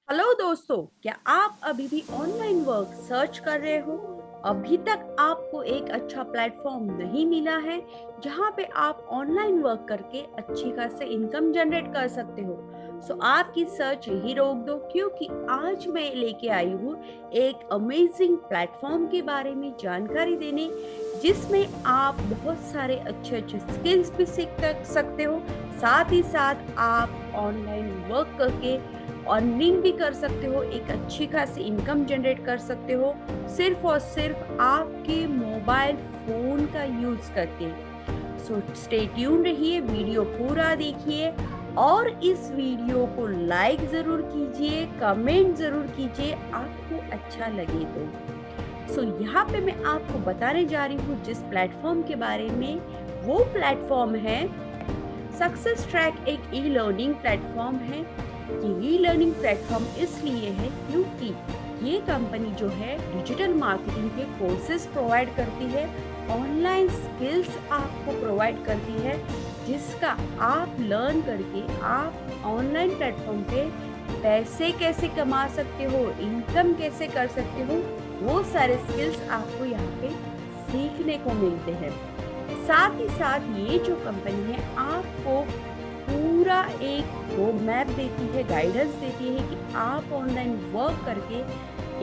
Hello दोस्तों, क्या आप अभी भी ऑनलाइन वर्क सर्च कर रहे हो? अभी तक आपको एक अच्छा प्लेटफॉर्म नहीं मिला है जहां पे आप ऑनलाइन वर्क करके अच्छी खासी इनकम जनरेट कर सकते हो। सो आपकी सर्च यही रोक दो, क्योंकि आज मैं लेके आई हूँ एक अमेजिंग प्लेटफॉर्म के बारे में जानकारी देने, जिसमें आप बहुत सारे अच्छे अच्छे स्किल्स भी सकते हो। साथ ही साथ आप ऑनलाइन वर्क करके अर्निंग भी कर सकते हो, एक अच्छी खासी इनकम जनरेट कर सकते हो, सिर्फ और सिर्फ आपके मोबाइल फ़ोन का यूज़ करके। सो स्टे ट्यून रहिए, वीडियो पूरा देखिए और इस वीडियो को लाइक ज़रूर कीजिए, कमेंट ज़रूर कीजिए आपको अच्छा लगे तो। सो यहाँ पे मैं आपको बताने जा रही हूँ जिस प्लेटफ़ॉर्म के बारे में, वो प्लेटफ़ॉर्म है सक्सेस ट्रैक। एक ई लर्निंग प्लेटफ़ॉर्म है। ये ई लर्निंग प्लेटफ़ॉर्म इसलिए है क्योंकि ये कंपनी जो है डिजिटल मार्केटिंग के कोर्सेज़ प्रोवाइड करती है, ऑनलाइन स्किल्स आपको प्रोवाइड करती है, जिसका आप लर्न करके आप ऑनलाइन प्लेटफ़ॉर्म पे पैसे कैसे कमा सकते हो, इनकम कैसे कर सकते हो, वो सारे स्किल्स आपको यहाँ पे सीखने को मिलते हैं। साथ ही साथ ये जो कंपनी है आपको पूरा एक रोड मैप देती है, गाइडेंस देती है कि आप ऑनलाइन वर्क करके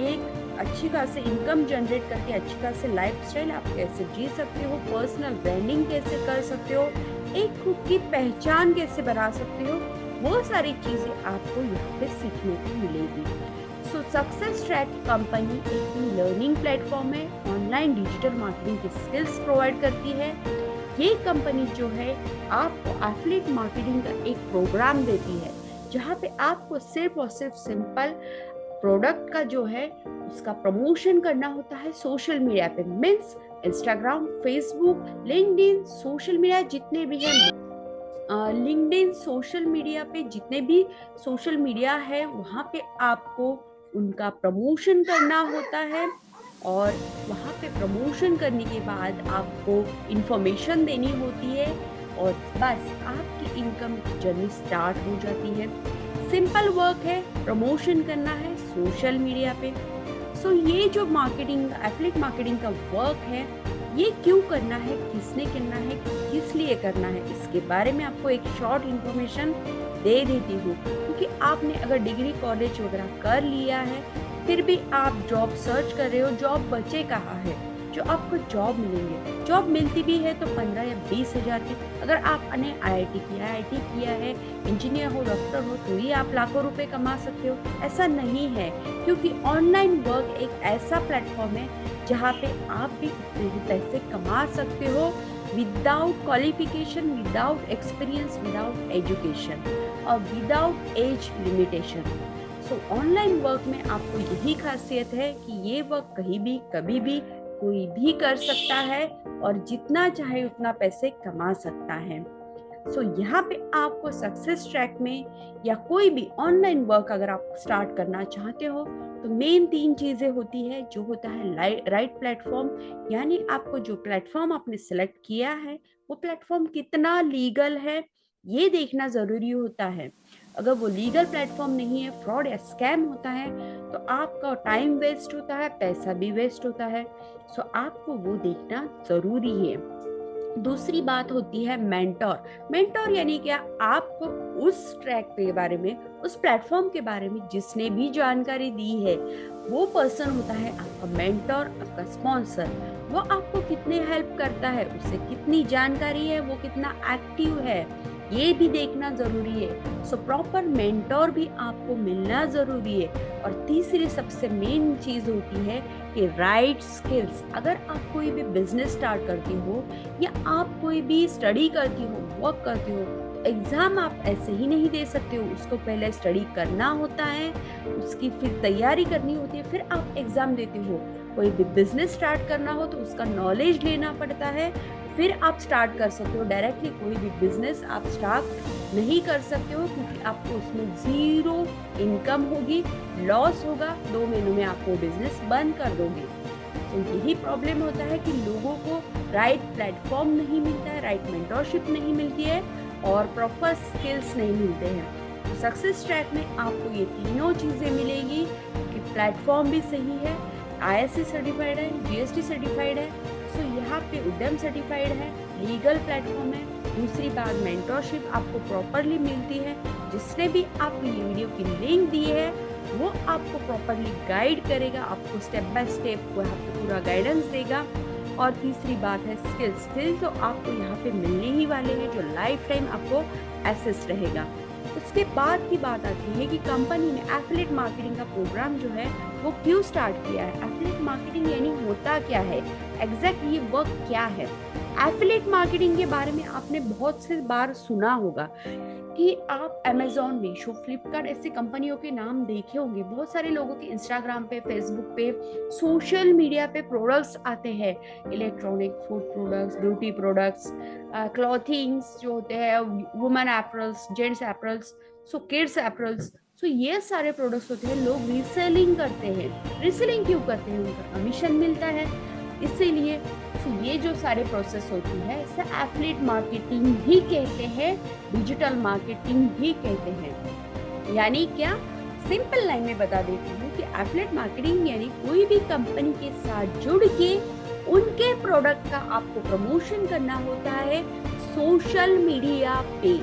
एक अच्छी खासी इनकम जनरेट करके अच्छी खासी लाइफस्टाइल आप कैसे जी सकते हो, पर्सनल ब्रांडिंग कैसे कर सकते हो, एक खुद की पहचान कैसे बना सकते हो, वो सारी चीज़ें आपको यहाँ पे सीखने को मिलेगी। सो सक्सेस ट्रैक कंपनी एक लर्निंग प्लेटफॉर्म है, ऑनलाइन डिजिटल मार्केटिंग की स्किल्स प्रोवाइड करती है। ये कंपनी जो है आपको एफिलिएट मार्केटिंग का एक प्रोग्राम देती है, जहाँ पे आपको सिर्फ और सिर्फ सिंपल प्रोडक्ट का जो है उसका प्रमोशन करना होता है सोशल मीडिया पे। Means Instagram, Facebook, LinkedIn, social media जितने भी हैं, लिंक्डइन सोशल मीडिया पे जितने भी सोशल मीडिया है वहाँ पे आपको उनका प्रमोशन करना होता है। और वहाँ पे प्रमोशन करने के बाद आपको इन्फॉर्मेशन देनी होती है और बस आपकी इनकम जर्नी स्टार्ट हो जाती है। सिंपल वर्क है, प्रमोशन करना है सोशल मीडिया पे। सो ये जो मार्केटिंग, एफिलिएट मार्केटिंग का वर्क है, ये क्यों करना है, किसने करना है, किस लिए करना है, इसके बारे में आपको एक शॉर्ट इन्फॉर्मेशन दे देती हूँ। क्योंकि आपने अगर डिग्री कॉलेज वगैरह कर लिया है, फिर भी आप जॉब सर्च कर रहे हो, जॉब बचे कहाँ है जो आपको जॉब मिलेंगे। जॉब मिलती भी है तो 15 या 20 हज़ार की। अगर आपने आईआईटी किया है, इंजीनियर हो, डॉक्टर हो, तो ही आप लाखों रुपए कमा सकते हो, ऐसा नहीं है। क्योंकि ऑनलाइन वर्क एक ऐसा प्लेटफॉर्म है जहाँ पे आप भी उतने ही पैसे कमा सकते हो, without qualification, without experience, without education और without age limitation. So online work में आपको यही खासियत है कि ये वर्क कहीं भी, कभी भी, कोई भी कर सकता है और जितना चाहे उतना पैसे कमा सकता है। सो यहाँ पे आपको सक्सेस ट्रैक में या कोई भी ऑनलाइन वर्क अगर आप स्टार्ट करना चाहते हो, तो मेन 3 चीज़ें होती है। जो होता है राइट प्लेटफॉर्म, यानी आपको जो प्लेटफॉर्म आपने सेलेक्ट किया है वो प्लेटफॉर्म कितना लीगल है, ये देखना ज़रूरी होता है। अगर वो लीगल प्लेटफॉर्म नहीं है, फ्रॉड या स्कैम होता है, तो आपका टाइम वेस्ट होता है, पैसा भी वेस्ट होता है। सो आपको वो देखना ज़रूरी है। दूसरी बात होती है मेंटोर। मेंटोर यानी क्या, आपको उस ट्रैक के बारे में, उस प्लेटफॉर्म के बारे में जिसने भी जानकारी दी है, वो पर्सन होता है आपका मेंटोर, आपका स्पॉन्सर। वो आपको कितने हेल्प करता है, उसे कितनी जानकारी है, वो कितना एक्टिव है, ये भी देखना ज़रूरी है। सो प्रॉपर मेंटोर भी आपको मिलना ज़रूरी है। और तीसरी सबसे मेन चीज़ होती है कि राइट स्किल्स। अगर आप कोई भी बिजनेस स्टार्ट करती हो या आप कोई भी स्टडी करती हो, वर्क करती हो, तो एग्ज़ाम आप ऐसे ही नहीं दे सकते हो। उसको पहले स्टडी करना होता है, उसकी फिर तैयारी करनी होती है, फिर आप एग्ज़ाम देते हो। कोई भी बिजनेस स्टार्ट करना हो तो उसका नॉलेज लेना पड़ता है, फिर आप स्टार्ट कर सकते हो। डायरेक्टली कोई भी बिजनेस आप स्टार्ट नहीं कर सकते हो, क्योंकि आपको उसमें ज़ीरो इनकम होगी, लॉस होगा, 2 महीनों में आप वो बिजनेस बंद कर दोगे। तो यही प्रॉब्लम होता है कि लोगों को राइट प्लेटफॉर्म नहीं मिलता है, राइट मेंटोरशिप नहीं मिलती है और प्रॉपर स्किल्स नहीं मिलते हैं। सक्सेस ट्रैक में आपको ये तीनों चीज़ें मिलेगी कि प्लेटफॉर्म भी सही है, आईएससी सर्टिफाइड है, जीएसटी सर्टिफाइड है, सो यहाँ पे उद्यम सर्टिफाइड है, लीगल प्लेटफॉर्म है। दूसरी बात, मेंटरशिप आपको प्रॉपरली मिलती है, जिसने भी आपको ये वीडियो की लिंक दी है वो आपको प्रॉपरली गाइड करेगा, आपको स्टेप बाय स्टेप वो आपको पूरा गाइडेंस देगा। और तीसरी बात है स्किल तो आपको यहाँ पे मिलने ही वाले हैं जो लाइफ टाइम आपको एसेस रहेगा। उसके बाद की बात आती है कि कंपनी ने एफिलिएट मार्केटिंग का प्रोग्राम जो है वो क्यों स्टार्ट किया है। एफिलिएट मार्केटिंग यानी होता क्या है, एग्जैक्ट ये वर्क क्या है। एफिलिएट मार्केटिंग के बारे में आपने बहुत से बार सुना होगा कि आप अमेजोन, मीशो, फ्लिपकार्ट ऐसी कंपनियों के नाम देखे होंगे। बहुत सारे लोगों के इंस्टाग्राम पे, फेसबुक पे, सोशल मीडिया पे प्रोडक्ट्स आते हैं, electronic, food products, beauty products, clothings जो होते हैं, women apparels, gents apparels, so kids apparels, so ये सारे प्रोडक्ट्स होते हैं। लोग रीसेलिंग करते हैं। रीसेलिंग क्यों करते हैं? उनका कमीशन मिलता है, इसीलिए। तो ये जो सारे प्रोसेस होती है इसे एफिलिएट मार्केटिंग ही कहते हैं, डिजिटल मार्केटिंग ही कहते हैं। यानी क्या, सिंपल लाइन में बता देती हूँ कि एफिलिएट मार्केटिंग यानी कोई भी कंपनी के साथ जुड़ के उनके प्रोडक्ट का आपको प्रमोशन करना होता है सोशल मीडिया पे।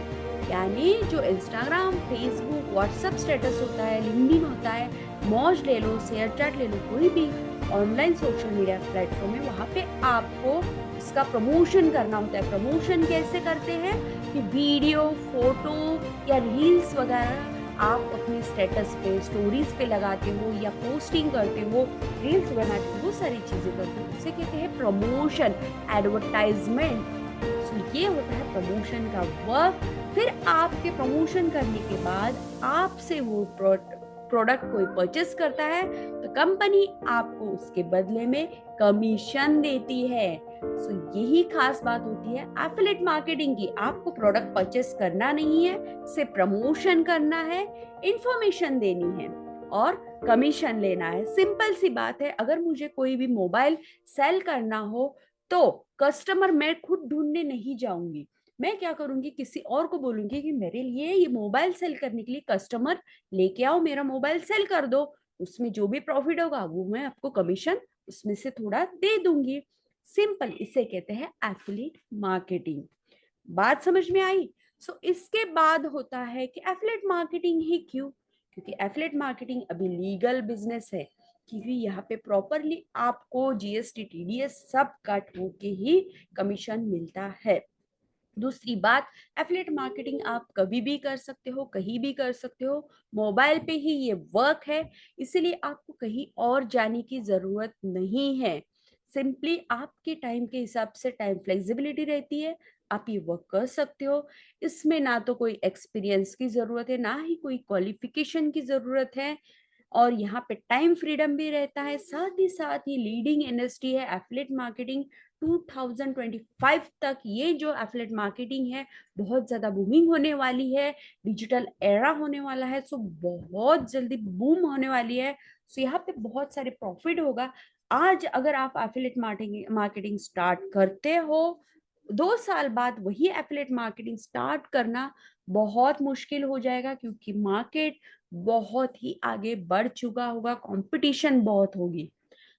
यानी जो इंस्टाग्राम, फेसबुक, व्हाट्सएप स्टेटस होता है, लिंक्डइन होता है, मौज ले लो, शेयरचैट ले लो, कोई भी ऑनलाइन सोशल मीडिया प्लेटफॉर्म है, वहाँ पे आपको इसका प्रमोशन करना होता है। प्रमोशन कैसे करते हैं कि वीडियो, फोटो या रील्स वगैरह आप अपने स्टेटस पे, स्टोरीज पे लगाते हो या पोस्टिंग करते हो, रील्स बनाते हो, वो सारी चीजें करते हो, उसे कहते हैं प्रमोशन, एडवर्टाइजमेंट। ये होता है प्रमोशन का वर्क। फिर आपके प्रमोशन करने के बाद आपसे वो प्रोडक्ट कोई परचेस करता है तो कंपनी आपको उसके बदले में कमीशन देती है। सो यही खास बात होती है एफिलिएट मार्केटिंग की। आपको प्रोडक्ट परचेस करना नहीं है, सिर्फ प्रमोशन करना है, इंफॉर्मेशन देनी है और कमीशन लेना है। सिंपल सी बात है। अगर मुझे कोई भी मोबाइल सेल करना हो तो कस्टमर मैं खुद ढूंढने नहीं जाऊंगी। मैं क्या करूंगी, किसी और को बोलूंगी कि मेरे लिए ये मोबाइल सेल करने के लिए कस्टमर लेके आओ, मेरा मोबाइल सेल कर दो, उसमें जो भी प्रॉफिट होगा वो मैं आपको कमीशन उसमें से थोड़ा दे दूंगी। सिंपल, इसे कहते हैं एफिलिएट मार्केटिंग। बात समझ में आई? सो इसके बाद होता है कि एफिलिएट मार्केटिंग ही क्यों, क्योंकि एफिलिएट मार्केटिंग अभी लीगल बिजनेस है, क्योंकि यहाँ पे प्रॉपरली आपको जीएसटी, टीडीएस सब कट होके ही कमीशन मिलता है। दूसरी बात, एफिलिएट मार्केटिंग आप कभी भी कर सकते हो, कहीं भी कर सकते हो, मोबाइल पे ही ये वर्क है, इसीलिए आपको कहीं और जाने की जरूरत नहीं है। सिंपली आपके टाइम के हिसाब से टाइम फ्लेक्सिबिलिटी रहती है, आप ये वर्क कर सकते हो। इसमें ना तो कोई एक्सपीरियंस की जरूरत है, ना ही कोई क्वालिफिकेशन की जरूरत है, और यहाँ पे टाइम फ्रीडम भी रहता है। साथ ही साथ ये लीडिंग इंडस्ट्री है एफिलिएट मार्केटिंग। 2025 तक ये जो एफिलिएट मार्केटिंग है बहुत ज्यादा बूमिंग होने वाली है, डिजिटल एरा होने वाला है, सो बहुत जल्दी बूम होने वाली है। सो यहाँ पे बहुत सारे प्रॉफिट होगा। आज अगर आप एफिलिएट मार्केटिंग स्टार्ट करते हो, 2 साल बाद वही एफिलिएट मार्केटिंग स्टार्ट करना बहुत मुश्किल हो जाएगा, क्योंकि मार्केट बहुत ही आगे बढ़ चुका होगा, कंपटीशन बहुत होगी।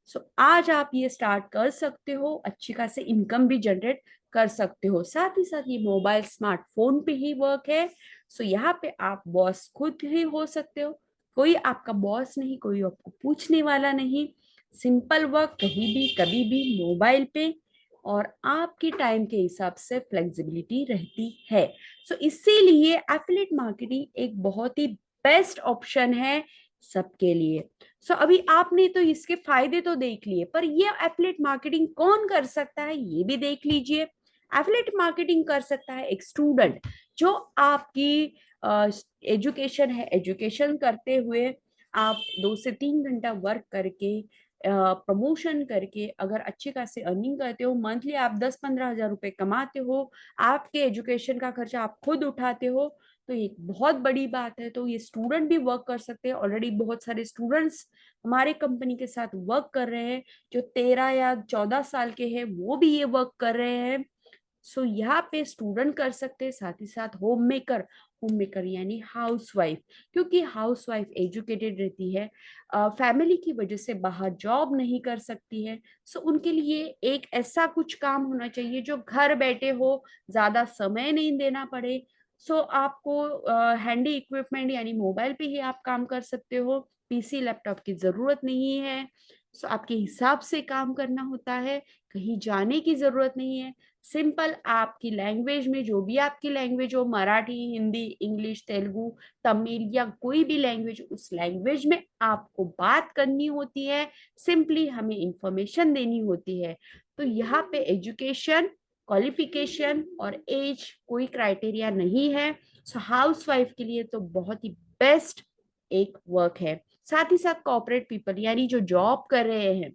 सो आज आप ये स्टार्ट कर सकते हो, अच्छी खासी इनकम भी जनरेट कर सकते हो। साथ ही साथ ये मोबाइल स्मार्टफोन पे ही वर्क है। सो यहाँ पे आप बॉस खुद ही हो सकते हो, कोई आपका बॉस नहीं, कोई आपको पूछने वाला नहीं। सिंपल वर्क, कहीं भी कभी भी मोबाइल पे, और आपकी टाइम के हिसाब से फ्लेक्सिबिलिटी रहती है। सो इसीलिए एफिलिएट मार्केटिंग एक बहुत ही बेस्ट ऑप्शन है सबके लिए। सो अभी आपने तो इसके फायदे तो देख लिए, पर ये एफिलिएट मार्केटिंग कौन कर सकता है ये भी देख लीजिए। एफिलिएट मार्केटिंग कर सकता है एक स्टूडेंट जो आपकी एजुकेशन है, एजुकेशन करते हुए आप 2 से 3 घंटा वर्क करके, प्रमोशन करके अगर अच्छी खासी अर्निंग करते हो, मंथली आप 10-15 हज़ार रुपए कमाते हो, आपके एजुकेशन का खर्चा आप खुद उठाते हो, तो ये बहुत बड़ी बात है। तो ये स्टूडेंट भी वर्क कर सकते हैं। ऑलरेडी बहुत सारे स्टूडेंट्स हमारे कंपनी के साथ वर्क कर रहे हैं, जो 13 या 14 साल के हैं वो भी ये वर्क कर रहे हैं। सो यहाँ पे स्टूडेंट कर सकते हैं, साथ ही साथ होम मेकर होम मेकर यानी हाउसवाइफ, क्योंकि हाउसवाइफ एजुकेटेड रहती है, फैमिली की वजह से बाहर जॉब नहीं कर सकती है। सो उनके लिए एक ऐसा कुछ काम होना चाहिए जो घर बैठे हो, ज्यादा समय नहीं देना पड़े। सो आपको हैंडी इक्विपमेंट यानी मोबाइल पे ही आप काम कर सकते हो, पीसी लैपटॉप की जरूरत नहीं है। सो आपके हिसाब से काम करना होता है, कहीं जाने की जरूरत नहीं है। सिंपल आपकी लैंग्वेज में, जो भी आपकी लैंग्वेज हो, मराठी, हिंदी, इंग्लिश, तेलुगु, तमिल या कोई भी लैंग्वेज, उस लैंग्वेज में आपको बात करनी होती है। सिंपली हमें इंफॉर्मेशन देनी होती है। तो यहाँ पे एजुकेशन, क्वालिफिकेशन और एज कोई क्राइटेरिया नहीं है। सो हाउसवाइफ के लिए तो बहुत ही बेस्ट एक वर्क है। साथ ही साथ कॉर्पोरेट पीपल यानी जो जॉब कर रहे हैं,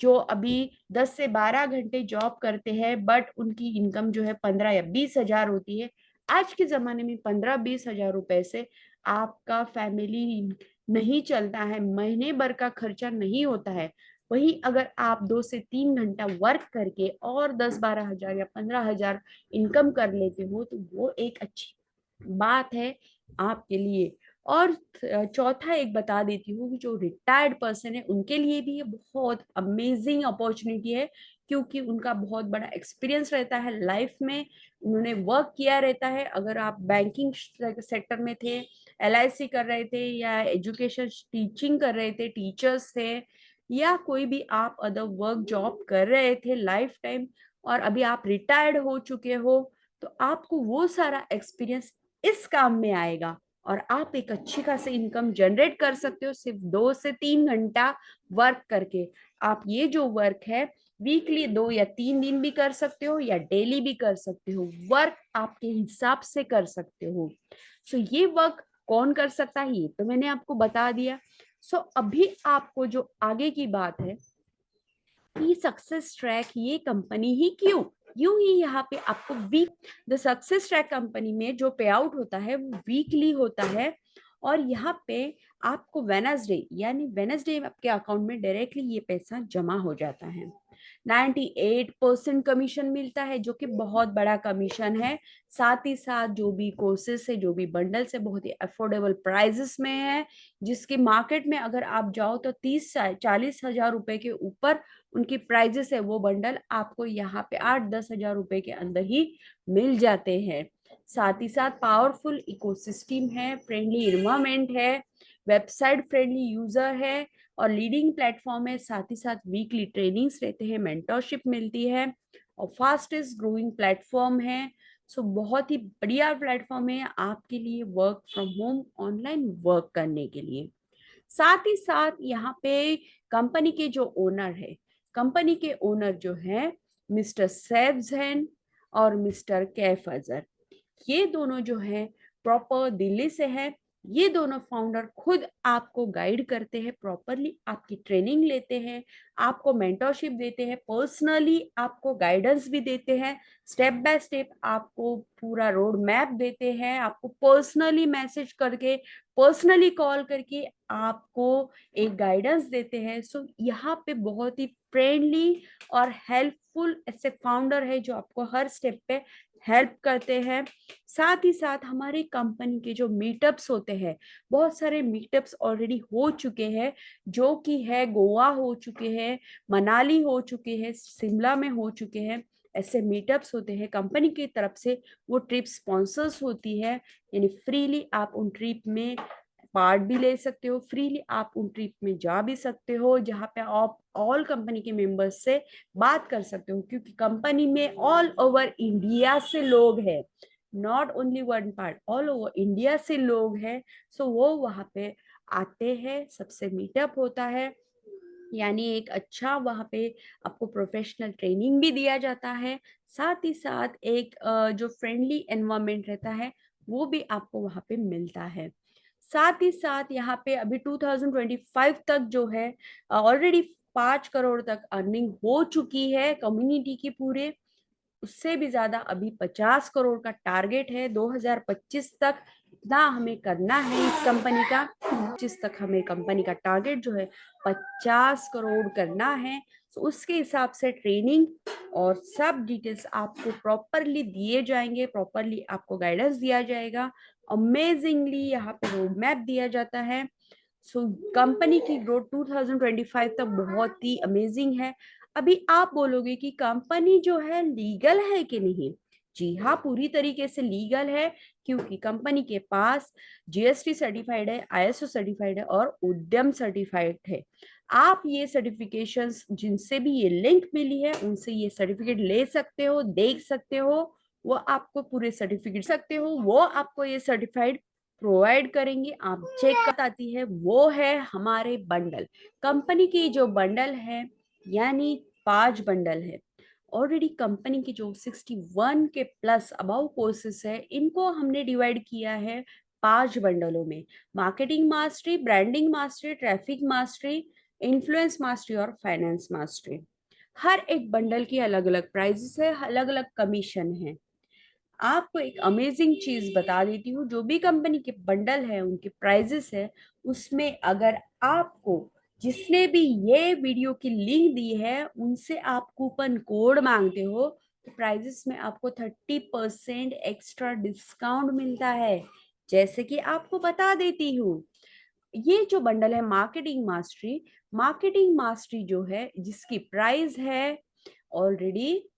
जो अभी 10 से 12 घंटे जॉब करते हैं, बट उनकी इनकम जो है 15 या 20 हजार होती है। आज के जमाने में 15-20 हजार रुपए से आपका फैमिली नहीं चलता है, महीने भर का खर्चा नहीं होता है। वही अगर आप 2 से 3 घंटा वर्क करके और 10-12 हजार या 15 हजार इनकम कर लेते हो, तो वो एक अच्छी बात है आपके लिए। और चौथा एक बता देती हूँ कि जो रिटायर्ड पर्सन है उनके लिए भी ये बहुत अमेजिंग अपॉर्चुनिटी है, क्योंकि उनका बहुत बड़ा एक्सपीरियंस रहता है लाइफ में, उन्होंने वर्क किया रहता है। अगर आप बैंकिंग सेक्टर में थे, एलआईसी कर रहे थे, या एजुकेशन टीचिंग कर रहे थे, टीचर्स थे, या कोई भी आप अदर वर्क जॉब कर रहे थे लाइफ टाइम, और अभी आप रिटायर्ड हो चुके हो, तो आपको वो सारा एक्सपीरियंस इस काम में आएगा, और आप एक अच्छी खासी इनकम जनरेट कर सकते हो सिर्फ 2 से 3 घंटा वर्क करके। आप ये जो वर्क है वीकली 2 या 3 दिन भी कर सकते हो, या डेली भी कर सकते हो, वर्क आपके हिसाब से कर सकते हो। सो ये वर्क कौन कर सकता है, ये तो मैंने आपको बता दिया। सो अभी आपको जो आगे की बात है कि सक्सेस ट्रैक ये कंपनी ही क्यों, यूं ही यहाँ पे आपको week, the success track company में जो पे आउट होता है वो वीकली होता है। और यहाँ पे आपको वेनसडे यानी वेनसडे आपके अकाउंट में डायरेक्टली ये पैसा जमा हो जाता है। 98% कमीशन मिलता है, जो कि बहुत बड़ा कमीशन है। साथ ही साथ जो भी कोर्सेस है, जो भी बंडल्स है, बहुत ही अफोर्डेबल प्राइजेस में है, जिसके मार्केट में अगर आप जाओ तो 30-40 हजार रुपए के ऊपर उनकी प्राइजेस है। वो बंडल आपको यहाँ पे 8-10 हजार रुपए के अंदर ही मिल जाते हैं। साथ ही साथ पावरफुल इकोसिस्टम है, फ्रेंडली इन्वायरमेंट है, वेबसाइट फ्रेंडली यूजर है, और लीडिंग प्लेटफॉर्म है। साथ ही साथ वीकली ट्रेनिंग्स रहते हैं, मेंटरशिप मिलती है, और फास्टेस्ट ग्रोइंग प्लेटफॉर्म है। सो बहुत ही बढ़िया प्लेटफॉर्म है आपके लिए work from home online work करने के लिए। साथ ही साथ यहाँ पे कंपनी के जो ओनर है, कंपनी के ओनर जो है मिस्टर सैफजैन और मिस्टर कैफ अजहर, ये दोनों जो है प्रॉपर दिल्ली से है। ये दोनों फाउंडर खुद आपको गाइड करते हैं, प्रॉपरली आपकी ट्रेनिंग लेते हैं, आपको मेंटरशिप देते हैं, पर्सनली आपको गाइडेंस भी देते हैं, स्टेप बाय स्टेप आपको पूरा रोड मैप देते हैं, आपको पर्सनली मैसेज करके, पर्सनली कॉल करके आपको एक गाइडेंस देते हैं। सो यहाँ पे बहुत ही फ्रेंडली और हेल्पफुल ऐसे फाउंडर है जो आपको हर स्टेप पे हेल्प करते हैं। साथ ही साथ हमारी कंपनी के जो मीटअप्स होते हैं, बहुत सारे मीटअप्स ऑलरेडी हो चुके हैं, जो कि है गोवा हो चुके हैं, मनाली हो चुके हैं, शिमला में हो चुके हैं। ऐसे मीटअप्स होते हैं कंपनी की तरफ से, वो ट्रिप स्पॉन्सर्स होती है, यानी फ्रीली आप उन ट्रिप में पार्ट भी ले सकते हो, फ्रीली आप उन ट्रिप में जा भी सकते हो, जहाँ पे आप ऑल कंपनी के मेंबर्स से बात कर सकते हो, क्योंकि कंपनी में ऑल ओवर इंडिया से लोग हैं, not only one part, all over India से लोग हैं। सो वो वहाँ पे आते हैं, सबसे मीटअप होता है, यानी एक अच्छा वहाँ पे आपको प्रोफेशनल ट्रेनिंग भी दिया जाता है। साथ ही साथ एक जो फ्रेंडली एनवायरनमेंट रहता है वो भी आपको वहाँ पे मिलता है। साथ ही साथ यहाँ पे अभी 2025 तक जो है ऑलरेडी 5 करोड़ तक अर्निंग हो चुकी है कम्युनिटी की पूरे, उससे भी ज्यादा अभी 50 करोड़ का टारगेट है 2025 तक। इतना हमें करना है इस कंपनी का, 25 तक हमें कंपनी का टारगेट जो है 50 करोड़ करना है। तो उसके हिसाब से ट्रेनिंग और सब डिटेल्स आपको प्रॉपरली दिए जाएंगे, प्रॉपरली आपको गाइडेंस दिया जाएगा, अमेजिंगली यहाँ पे रोड मैप दिया जाता है। सो कंपनी की ग्रोथ 2025 तक बहुत ही अमेजिंग है। अभी आप बोलोगे कि कंपनी जो है लीगल है कि नहीं? जी हाँ, पूरी तरीके से लीगल है, क्योंकि कंपनी के पास जीएसटी सर्टिफाइड है, आईएसओ सर्टिफाइड है और उद्यम सर्टिफाइड है। आप ये सर्टिफिकेशंस जिनसे भी ये लिंक मिली है उनसे ये सर्टिफिकेट ले सकते हो, देख सकते हो। वो आपको पूरे सर्टिफिकेट सकते हो, वो आपको ये सर्टिफाइड प्रोवाइड करेंगे। आप चेक कर आती है, वो है हमारे बंडल। कंपनी की जो बंडल है, यानी 5 बंडल है। ऑलरेडी कंपनी की जो 61 के प्लस अबाउ कोर्सेस है, इनको हमने डिवाइड किया है 5 बंडलों में। Marketing mastery, branding mastery, traffic mastery, influence mastery और फाइनेंस मास्टरी। हर एक बंडल की अलग अलग प्राइसेस है, अलग अलग कमीशन है। आपको एक अमेजिंग चीज बता देती हूँ, जो भी कंपनी के बंडल है उनके प्राइजेस है, उसमें अगर आपको जिसने भी ये वीडियो की लिंक दी है उनसे आप कूपन कोड मांगते हो, तो प्राइजेस में आपको 30% एक्स्ट्रा डिस्काउंट मिलता है। जैसे कि आपको बता देती हूँ, ये जो बंडल है मार्केटिंग मास्टरी जो है, जिसकी प्राइस है ऑलरेडी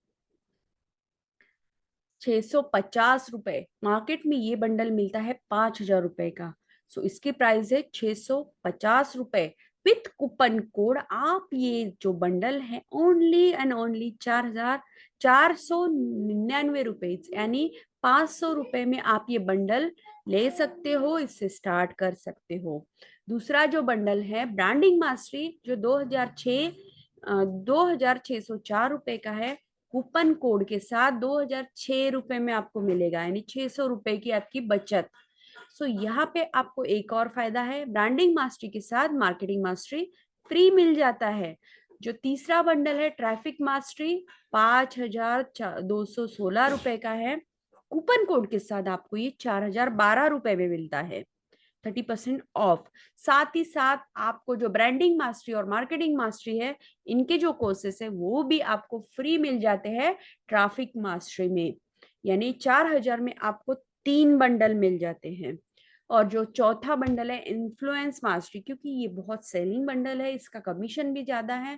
650 रुपए। मार्केट में ये बंडल मिलता है 5000 रुपए का। सो इसकी प्राइस है 650 रुपए। विथ कूपन कोड आप ये जो बंडल है ओनली एंड ओनली 4499 रुपए, यानी 500 रुपए में आप ये बंडल ले सकते हो, इससे स्टार्ट कर सकते हो। दूसरा जो बंडल है ब्रांडिंग मास्टरी, जो 2604 रुपए का है, कूपन कोड के साथ 2006 रुपए में आपको मिलेगा, यानी 600 रुपए की आपकी बचत। सो यहाँ पे आपको एक और फायदा है, ब्रांडिंग मास्टरी के साथ मार्केटिंग मास्टरी फ्री मिल जाता है। जो तीसरा बंडल है ट्रैफिक मास्टरी, 5216 रुपए का है। कूपन कोड के साथ आपको ये 4012 रुपए में मिलता है, 30% ऑफ। साथ ही साथ आपको जो ब्रांडिंग मास्टरी और मार्केटिंग मास्टरी है, इनके जो कोर्सेस है वो भी आपको फ्री मिल जाते हैं ट्रैफिक मास्टरी में, यानी 4000 में आपको 3 बंडल मिल जाते हैं। और जो चौथा बंडल है इन्फ्लुएंस मास्टरी, क्योंकि ये बहुत सेलिंग बंडल है, इसका कमीशन भी ज्यादा है।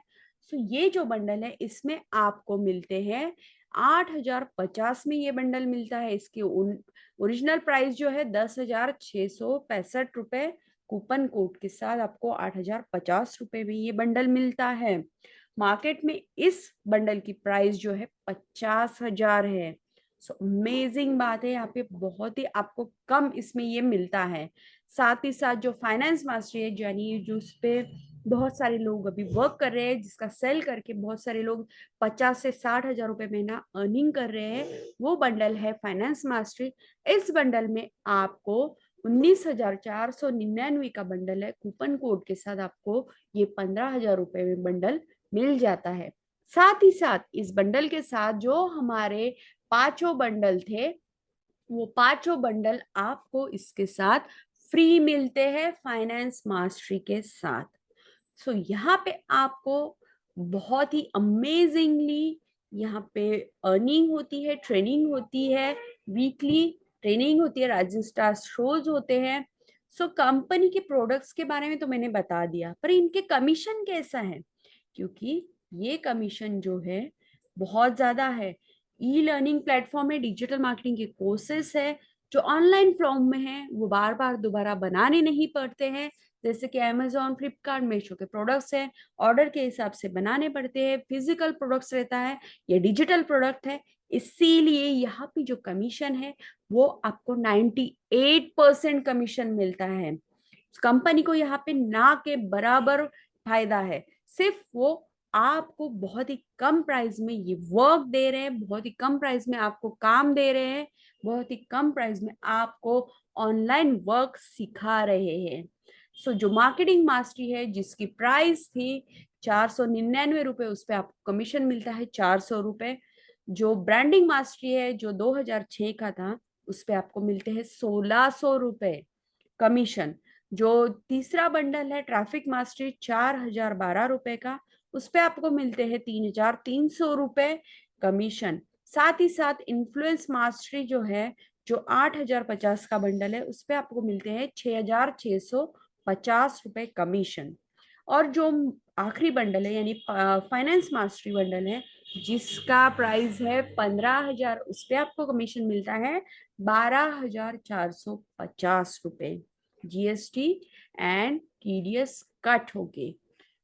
सो ये जो बंडल है इसमें आपको मिलते हैं 8050 में ये बंडल मिलता है। इसकी ओरिजिनल प्राइस जो है 10,665 रुपए, कूपन कोड के साथ आपको 8050 रुपए में ये बंडल मिलता है। मार्केट में इस बंडल की प्राइस जो है 50,000 है। सो अमेजिंग बात है, यहाँ पे बहुत ही आपको कम इसमें ये मिलता है। साथ ही साथ जो फाइनेंस मास्टरी है, यानी जो उस पे बहुत सारे लोग अभी वर्क कर रहे हैं, जिसका सेल करके बहुत सारे लोग 50 से 60 हजार रुपए महीना अर्निंग कर रहे हैं, वो बंडल है फाइनेंस मास्टरी। इस बंडल में आपको 19,499 का बंडल है, कूपन कोड के साथ आपको ये 15,000 रुपए में बंडल मिल जाता है। साथ ही साथ इस बंडल के साथ जो हमारे पांचों बंडल थे, वो पांचों बंडल आपको इसके साथ फ्री मिलते हैं फाइनेंस मास्टरी के साथ। सो यहाँ पे आपको बहुत ही अमेजिंगली यहाँ पे अर्निंग होती है, ट्रेनिंग होती है, वीकली ट्रेनिंग होती है, राइजिंग स्टार शोज होते हैं। सो कंपनी के प्रोडक्ट्स के बारे में तो मैंने बता दिया, पर इनके कमीशन कैसा है, क्योंकि ये कमीशन जो है बहुत ज्यादा है। ई लर्निंग प्लेटफॉर्म है, डिजिटल मार्केटिंग के कोर्सेस है जो ऑनलाइन फॉर्म में है, वो बार बार दोबारा बनाने नहीं पड़ते हैं। जैसे कि अमेजोन, फ्लिपकार्ट, मीशो के प्रोडक्ट्स हैं, ऑर्डर के हिसाब से बनाने पड़ते हैं। फिजिकल प्रोडक्ट्स रहता है, ये डिजिटल प्रोडक्ट है, इसीलिए यहाँ पे जो कमीशन है वो आपको 98% कमीशन मिलता है। कंपनी को यहाँ पे ना के बराबर फायदा है। सिर्फ वो आपको बहुत ही कम प्राइस में ये वर्क दे रहे हैं, बहुत ही कम प्राइस में आपको काम दे रहे हैं, बहुत ही कम प्राइस में आपको ऑनलाइन वर्क सिखा रहे हैं। सो जो मार्केटिंग मास्टरी है, जिसकी प्राइस थी 499 रुपए, उस पर आपको कमीशन मिलता है 400 रुपए। जो ब्रांडिंग मास्टरी है, जो 2006 का था, उस पर आपको मिलते हैं 1600 रुपए कमीशन। जो तीसरा बंडल है ट्रैफिक मास्टरी, 4012 रुपए का, उस पे आपको मिलते हैं 3300 रुपए कमीशन। साथ ही साथ इन्फ्लुएंस मास्टरी जो है जो 8,050 का बंडल है उस पे आपको मिलते हैं 6,650 रुपए कमीशन। और जो आखिरी बंडल है यानी फाइनेंस मास्टरी बंडल है, जिसका प्राइस है 15,000, उस पे आपको कमीशन मिलता है 12,450 रुपए, जीएसटी एंड टीडीएस कट होके।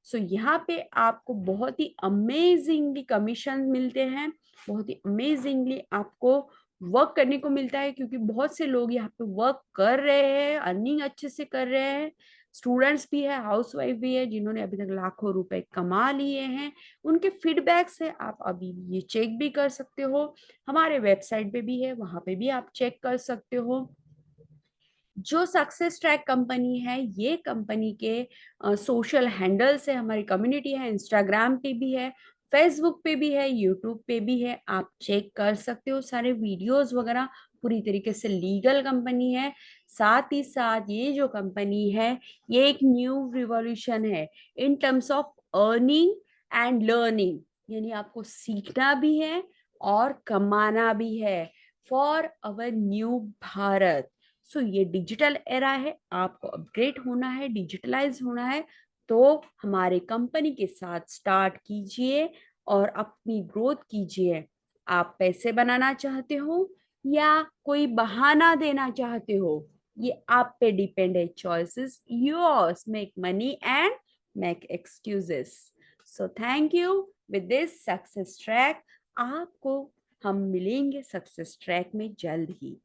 सो यहाँ पे आपको बहुत ही अमेजिंगली कमीशन मिलते हैं, बहुत ही अमेजिंगली आपको वर्क करने को मिलता है, क्योंकि बहुत से लोग यहाँ पे वर्क कर रहे हैं, अर्निंग अच्छे से कर रहे हैं। स्टूडेंट्स भी है, हाउसवाइफ भी है, जिन्होंने अभी तक लाखों रुपए कमा लिए हैं। उनके फीडबैक्स है, आप अभी ये चेक भी कर सकते हो। हमारे वेबसाइट पे भी है, वहां पे भी आप चेक कर सकते हो। जो सक्सेस ट्रैक कंपनी है, ये कंपनी के सोशल हैंडल्स है, हमारी कम्युनिटी है, इंस्टाग्राम पे भी है, फेसबुक पे भी है, यूट्यूब पे भी है, आप चेक कर सकते हो सारे वीडियोस वगैरह। पूरी तरीके से लीगल कंपनी है। साथ ही साथ ये जो कंपनी है, ये एक न्यू रिवॉल्यूशन है in terms of earning and learning, यानी आपको सीखना भी है और कमाना भी है फॉर अवर न्यू भारत। सो ये डिजिटल एरा है, आपको अपग्रेड होना है, डिजिटलाइज होना है, तो हमारे कंपनी के साथ स्टार्ट कीजिए और अपनी ग्रोथ कीजिए। आप पैसे बनाना चाहते हो या कोई बहाना देना चाहते हो, ये आप पे डिपेंड है। Choices yours, make money and make excuses. So thank you. With this success track, आपको हम मिलेंगे सक्सेस ट्रैक में जल्द ही।